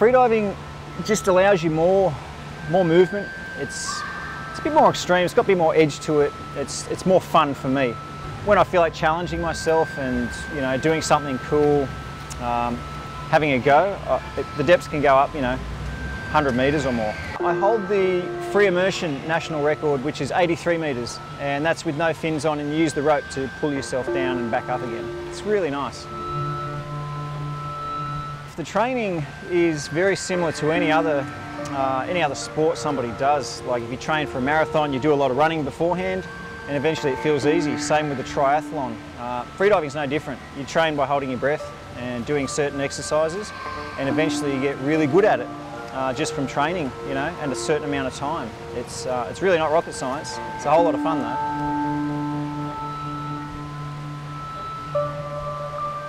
Freediving just allows you more movement. It's a bit more extreme, it's got a bit more edge to it. It's more fun for me. When I feel like challenging myself and doing something cool, having a go, the depths can go up 100 metres or more. I hold the free immersion national record, which is 83 metres, and that's with no fins on, and you use the rope to pull yourself down and back up again. It's really nice. The training is very similar to any other sport somebody does. Like if you train for a marathon, you do a lot of running beforehand, and eventually it feels easy. Same with the triathlon. Freediving is no different. You train by holding your breath and doing certain exercises, and eventually you get really good at it just from training, and a certain amount of time. It's really not rocket science. It's a whole lot of fun though.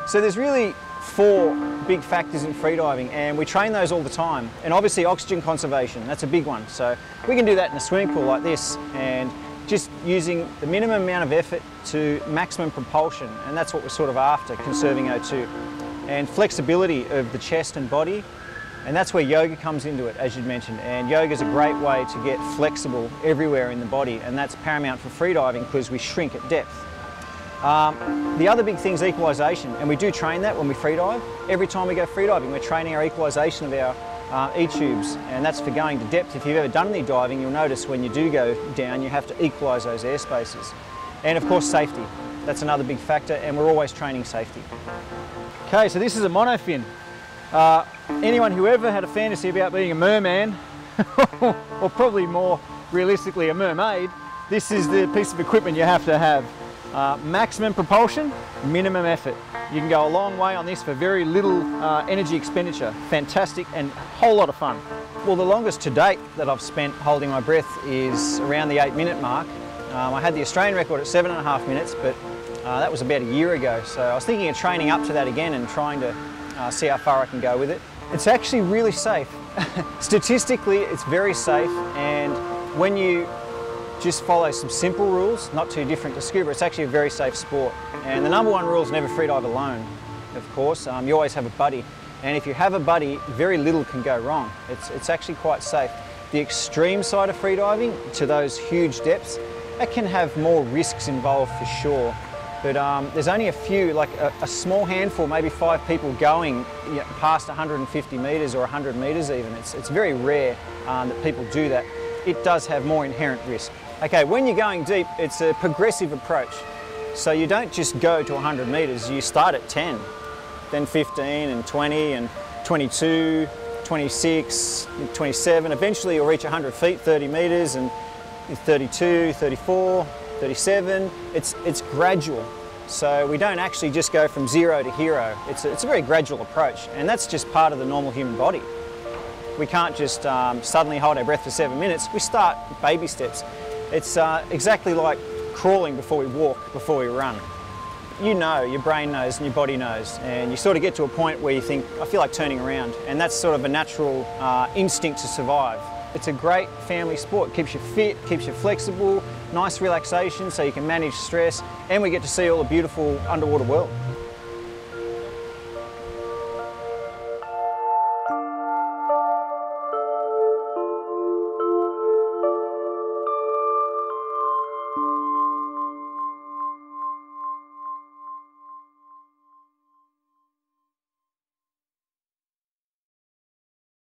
So there's really 4 big factors in freediving, and we train those all the time. And obviously oxygen conservation, that's a big one. So we can do that in a swimming pool like this, and just using the minimum amount of effort to maximum propulsion, and that's what we're sort of after, conserving O2. And flexibility of the chest and body, and that's where yoga comes into it, as you'd mentioned. And yoga is a great way to get flexible everywhere in the body, and that's paramount for freediving because we shrink at depth. The other big thing is equalisation, and we do train that when we freedive. Every time we go freediving, we're training our equalisation of our E-tubes, and that's for going to depth. If you've ever done any diving, you'll notice when you do go down, you have to equalise those air spaces. And of course, safety. That's another big factor, and we're always training safety. Okay, so this is a monofin. Anyone who ever had a fantasy about being a merman, or probably more realistically a mermaid, this is the piece of equipment you have to have. Maximum propulsion, minimum effort. You can go a long way on this for very little energy expenditure. Fantastic and a whole lot of fun. Well, the longest to date that I've spent holding my breath is around the 8-minute mark. I had the Australian record at 7.5 minutes, but that was about a year ago. So I was thinking of training up to that again and trying to see how far I can go with it. It's actually really safe. Statistically, it's very safe, and when you just follow some simple rules, not too different to scuba, it's actually a very safe sport. And the number 1 rule is never freedive alone, of course. You always have a buddy. And if you have a buddy, very little can go wrong. It's actually quite safe. The extreme side of freediving, to those huge depths, that can have more risks involved for sure. But there's only a few, like a small handful, maybe 5 people going past 150 metres or 100 metres even. It's very rare that people do that. It does have more inherent risk. Okay, when you're going deep, it's a progressive approach. So you don't just go to 100 metres, you start at 10, then 15 and 20 and 22, 26, 27. Eventually you'll reach 100 feet, 30 metres, and 32, 34, 37. It's gradual. So we don't actually just go from 0 to hero. It's a very gradual approach, and that's just part of the normal human body. We can't just suddenly hold our breath for 7 minutes. We start baby steps. It's exactly like crawling before we walk, before we run. You know, your brain knows and your body knows, and you sort of get to a point where you think, I feel like turning around, and that's sort of a natural instinct to survive. It's a great family sport. It keeps you fit, keeps you flexible, nice relaxation so you can manage stress, and we get to see all the beautiful underwater world.